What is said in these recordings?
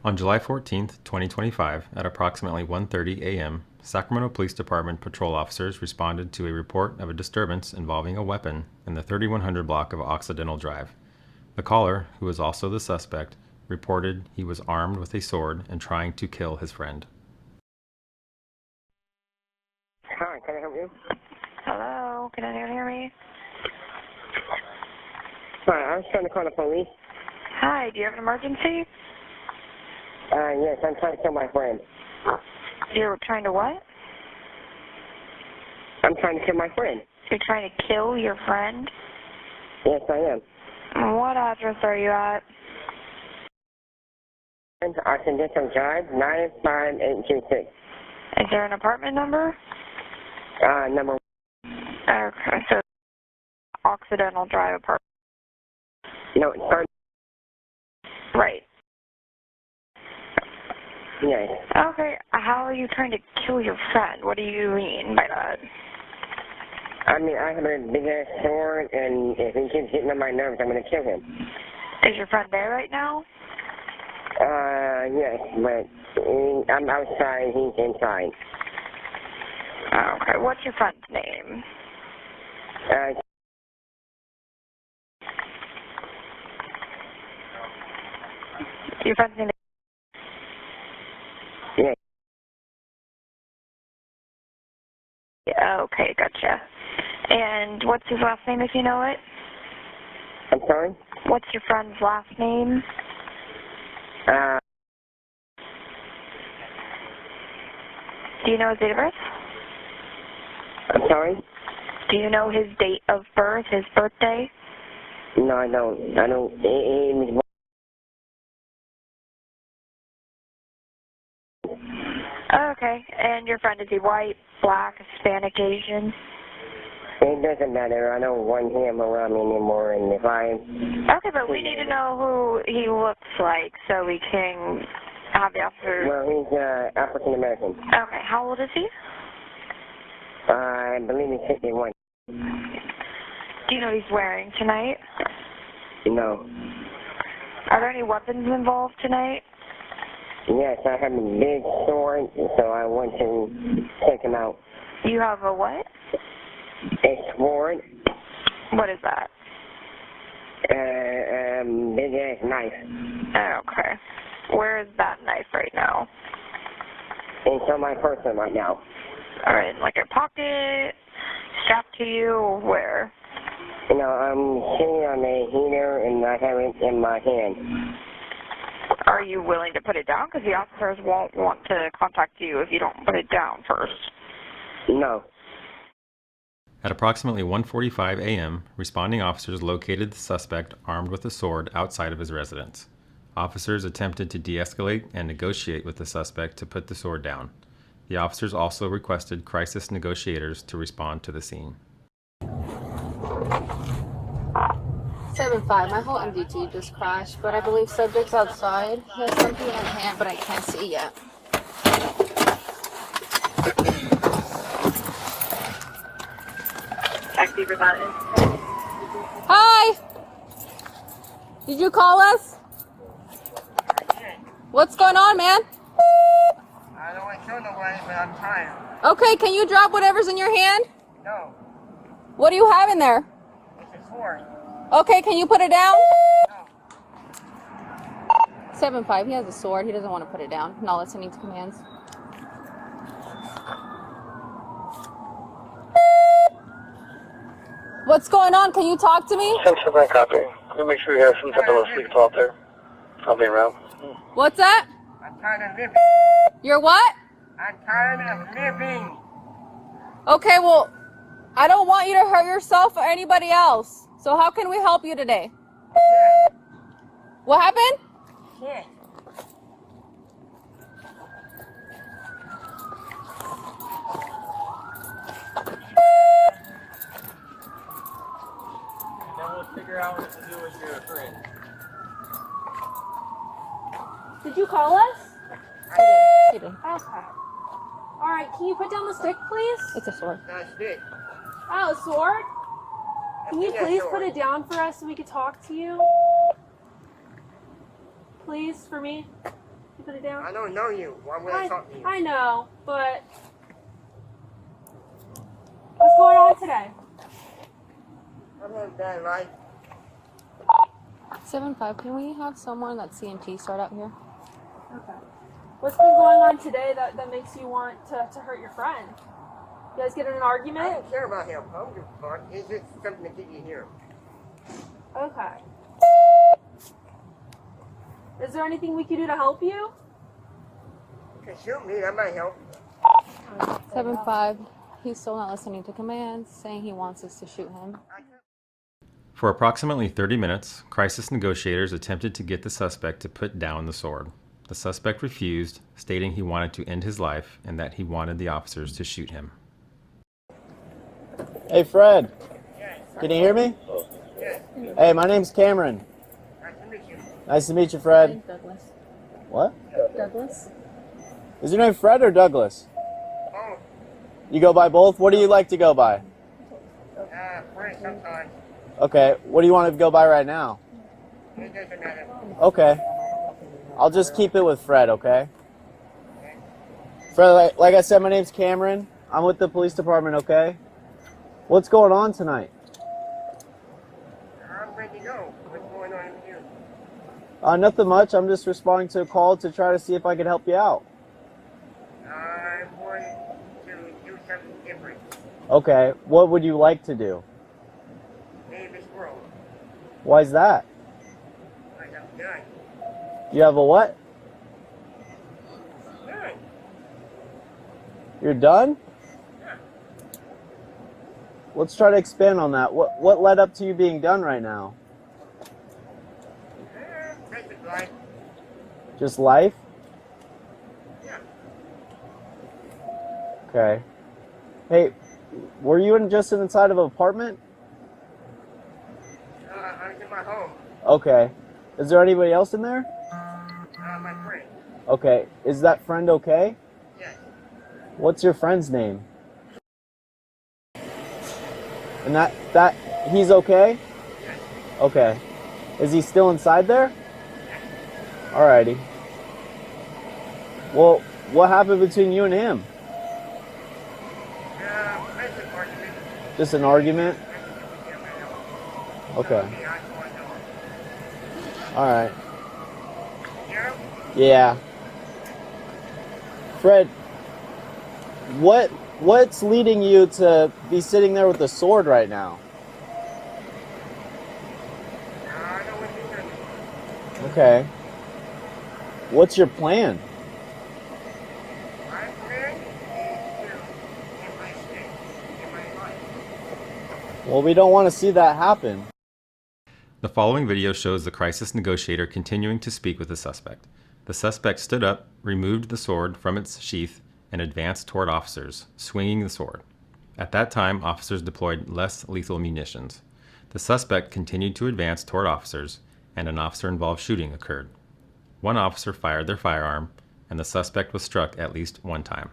On July 14, 2025, at approximately 1:30 a.m., Sacramento Police Department patrol officers responded to a report of a disturbance involving a weapon in the 3100 block of Occidental Drive. The caller, who was also the suspect, reported he was armed with a sword and trying to kill his friend. Hi, can I help you? Hello, can anyone hear me? Hi, I was trying to call the police. Hi, do you have an emergency? Yes, I'm trying to kill my friend. You're trying to what? I'm trying to kill my friend. You're trying to kill your friend? Yes, I am. What address are you at? Occidental Drive, 95826. Is there an apartment number? Number. Okay, so Occidental Drive apartment. No, it's 30. Right. Yes. Okay, how are you trying to kill your friend? What do you mean by that? I mean, I have a big-ass sword, and if he keeps getting on my nerves, I'm going to kill him. Is your friend there right now? Yes, but I'm outside, he's inside. Okay, what's your friend's name? Your friend's name is... Yes. Yeah, okay, gotcha. And what's his last name, if you know it? I'm sorry? What's your friend's last name? Do you know his date of birth? I'm sorry? Do you know his date of birth, his birthday? No, I don't. I don't. Okay, and your friend, is he white, black, Hispanic, Asian? It doesn't matter. I don't want him around me anymore, and if I... Okay, but we need to know who he looks like so we can have the officer... Well, he's African American. Okay, how old is he? I believe he's 51. Do you know what he's wearing tonight? No. Are there any weapons involved tonight? Yes, I have a big sword, so I want to take him out. You have a what? A sword. What is that? Big ass knife. Okay. Where is that knife right now? It's on my person right now. Alright, like your pocket, strapped to you, or where? You know, I'm sitting on a heater and I have it in my hand. Are you willing to put it down? Because the officers won't want to contact you if you don't put it down first. No. At approximately 1:45 a.m., responding officers located the suspect armed with a sword outside of his residence. Officers attempted to de-escalate and negotiate with the suspect to put the sword down. The officers also requested crisis negotiators to respond to the scene. 7-5, my whole MDT just crashed, but I believe subject's outside. He has something in hand, but I can't see yet. Taxi provided. Hi! Did you call us? What's going on, man? I don't want to kill nobody, but I'm trying. Okay, can you drop whatever's in your hand? No. What do you have in there? It's a sword. Okay, can you put it down? No. 7-5, he has a sword. He doesn't want to put it down. Not listening to commands. What's going on? Can you talk to me? 7-7 copy. Let me make sure you have some type of sleep out there. I'll be around. What's that? I'm tired of living. You're what? I'm tired of living. Okay, well, I don't want you to hurt yourself or anybody else. So how can we help you today? What happened? Shit. Then we'll figure out what to do with your friend. Did you call us? He did. Okay. Alright, can you put down the stick, please? It's a sword. That's it. Oh, a sword? Can you That's please sword. put it down for us so we can talk to you? Please, for me? put it down? I don't know you. Why would I talk to you? I know, but what's going on today? I'm having a bad life. 7-5, can we have someone that's CMT start out here? Okay. What's been going on today that makes you want to hurt your friend? You guys get in an I argument? don't care about him. I don't give a fuck. It's just something to get you here. Okay. Is there anything we can do to help you? You can shoot me. That might help. 7-5, he's still not listening to commands, saying he wants us to shoot him. For approximately 30 minutes, crisis negotiators attempted to get the suspect to put down the sword. The suspect refused, stating he wanted to end his life and that he wanted the officers to shoot him. Hey, Fred. Can you hear me? Hey, my name's Cameron. Nice to meet you. Nice to meet you, Fred. Douglas. What? Douglas? Is your name Fred or Douglas? Oh, You go by both? What do you like to go by? friends sometimes. Okay, what do you want to go by right now? It doesn't matter. Okay. I'll just keep it with Fred, okay? Fred, like I said, my name's Cameron. I'm with the police department, okay? What's going on tonight? I'm ready to go. What's going on with you? Nothing much. I'm just responding to a call to try to see if I could help you out. I want to do something different. Okay, what would you like to do? Leave this world. Why is that? Like I'm done. You have a what? Done. You're done? Yeah. Let's try to expand on that. What led up to you being done right now? Basic life. Just life? Yeah. Okay. Hey, were you just inside of an apartment? I was in my home. Okay. Is there anybody else in there? My friend. Okay. Is that friend okay? Yes. What's your friend's name? And that he's okay? Yes. Okay. Is he still inside there? Alrighty. Well, what happened between you and him? Basic argument. Just an argument? Okay. Alright. Yeah? Yeah. Fred, what's leading you to be sitting there with a sword right now? I know what you're doing. Okay. What's your plan? My plan is to get my stick in my life. Well, we don't want to see that happen. The following video shows the crisis negotiator continuing to speak with the suspect. The suspect stood up, removed the sword from its sheath, and advanced toward officers, swinging the sword. At that time, officers deployed less lethal munitions. The suspect continued to advance toward officers, and an officer-involved shooting occurred. One officer fired their firearm, and the suspect was struck at least one time.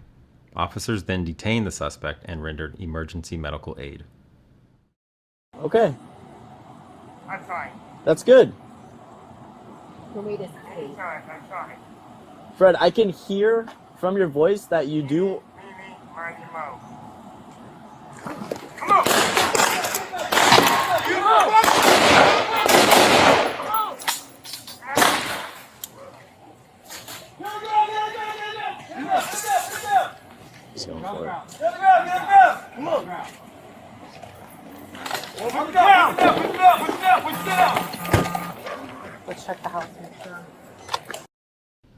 Officers then detained the suspect and rendered emergency medical aid. Okay, I'm fine. that's good. I'm sorry. Fred, I can hear from your voice that you do. Mimi, mind your mouth. Come on! He's going for it. Come on! Let's check the house.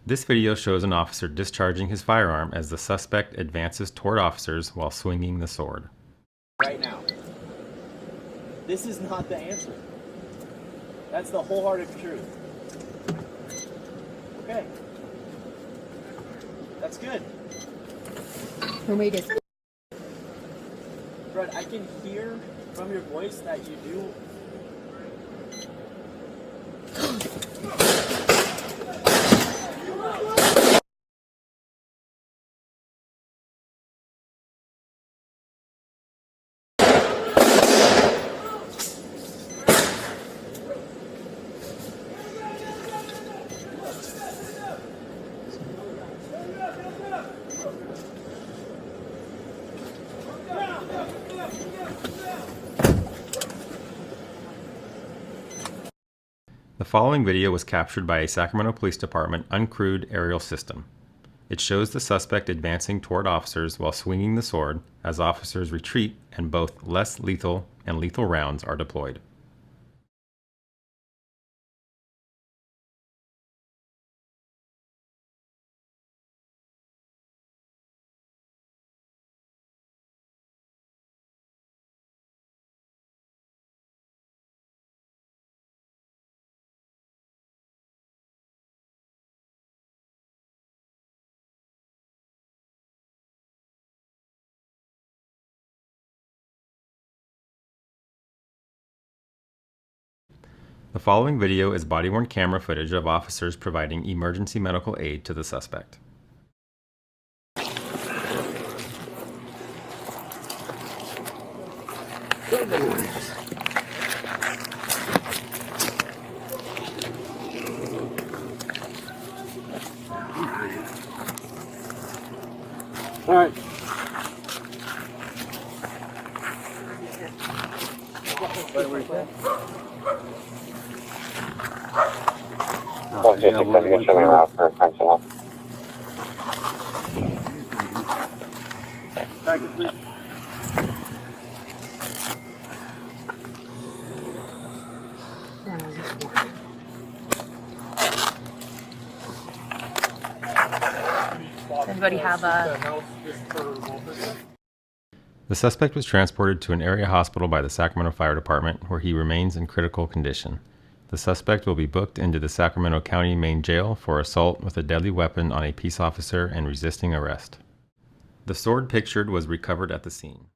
This video shows an officer discharging his firearm as the suspect advances toward officers while swinging the sword. Right now. This is not the answer. That's the wholehearted truth. Okay. That's good. Who made it? Fred, I can hear from your voice that you do. The following video was captured by a Sacramento Police Department uncrewed aerial system. It shows the suspect advancing toward officers while swinging the sword as officers retreat and both less lethal and lethal rounds are deployed. The following video is body-worn camera footage of officers providing emergency medical aid to the suspect. All right. Okay, take that again, showing around for attention. Anybody have a... The suspect was transported to an area hospital by the Sacramento Fire Department, where he remains in critical condition. The suspect will be booked into the Sacramento County Main Jail for assault with a deadly weapon on a peace officer and resisting arrest. The sword pictured was recovered at the scene.